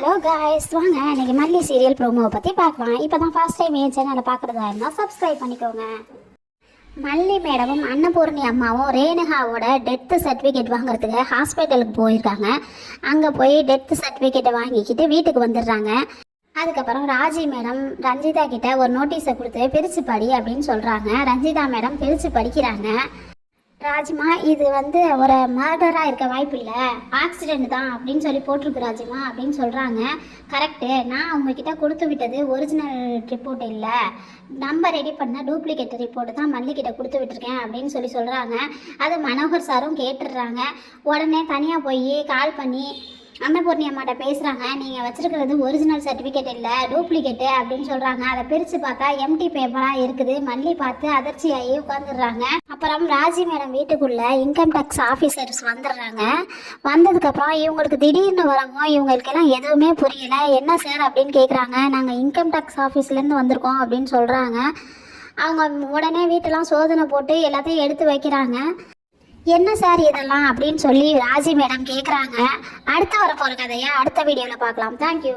Hello guys, வாங்க இன்னைக்கு மல்லி சீரியல் ப்ரோமோவை பற்றி பார்க்கலாம். இப்போ தான் ஃபர்ஸ்ட் டைம் என் சேனலை பார்க்குறதா இருந்தால் சப்ஸ்கிரைப் பண்ணிக்கோங்க. மல்லி மேடமும் அன்னபூர்ணி அம்மாவும் ரேணுகாவோட டெத்து சர்டிஃபிகேட் வாங்குறதுக்கு ஹாஸ்பிட்டலுக்கு போயிருக்காங்க. அங்கே போய் டெத்து சர்டிஃபிகேட்டை வாங்கிக்கிட்டு வீட்டுக்கு வந்துடுறாங்க. அதுக்கப்புறம் ராஜி மேடம் ரஞ்சிதா கிட்ட ஒரு நோட்டீஸை கொடுத்து பிரித்து படி அப்படின்னு சொல்கிறாங்க. ரஞ்சிதா மேடம் பிரித்து படிக்கிறாங்க. ராஜிமா, இது ஒரு மர்டராக இருக்க வாய்ப்பு இல்லை, ஆக்சிடெண்ட் தான் அப்படின்னு சொல்லி போட்டிருக்கு ராஜிமா அப்படின்னு சொல்கிறாங்க. கரெக்டு, நான் உங்ககிட்ட கொடுத்து விட்டது ஒரிஜினல் ரிப்போர்ட் இல்லை, நம்ம ரெடி பண்ண டூப்ளிகேட் ரிப்போர்ட்டு தான் மல்லிகிட்ட கொடுத்து விட்டுருக்கேன் அப்படின்னு சொல்கிறாங்க. அது மனோகர் சாரும் கேட்டுடுறாங்க. உடனே தனியாக போய் கால் பண்ணி அன்னபூர்ணி அம்மாட்ட பேசுகிறாங்க. நீங்கள் வச்சுருக்கிறது ஒரிஜினல் சர்டிஃபிகேட் இல்லை, டூப்ளிகேட்டு அப்படின்னு சொல்கிறாங்க. அதை பிரித்து பார்த்தா எம்டி பேப்பராக இருக்குது. மல்லி பார்த்து அதிர்ச்சியாகி உட்காந்துடுறாங்க. அப்புறம் ராஜி மேடம் வீட்டுக்குள்ளே இன்கம் டேக்ஸ் ஆஃபீஸர்ஸ் வந்துடுறாங்க. வந்ததுக்கப்புறம் இவங்களுக்கு திடீர்னு வரவும் இவங்களுக்கெல்லாம் எதுவுமே புரியலை. என்ன சார் அப்படின்னு கேட்குறாங்க. நாங்கள் இன்கம் டேக்ஸ் ஆஃபீஸ்லேருந்து வந்திருக்கோம் அப்படின்னு சொல்கிறாங்க. அவங்க உடனே வீட்டெல்லாம் சோதனை போட்டு எல்லாத்தையும் எடுத்து வைக்கிறாங்க. என்ன சார் இதெல்லாம் அப்படின்னு சொல்லி ராஜி மேடம் கேட்குறாங்க. அடுத்து வரப்போகிற கதையை அடுத்த வீடியோவில் பார்க்கலாம். தேங்க்யூ.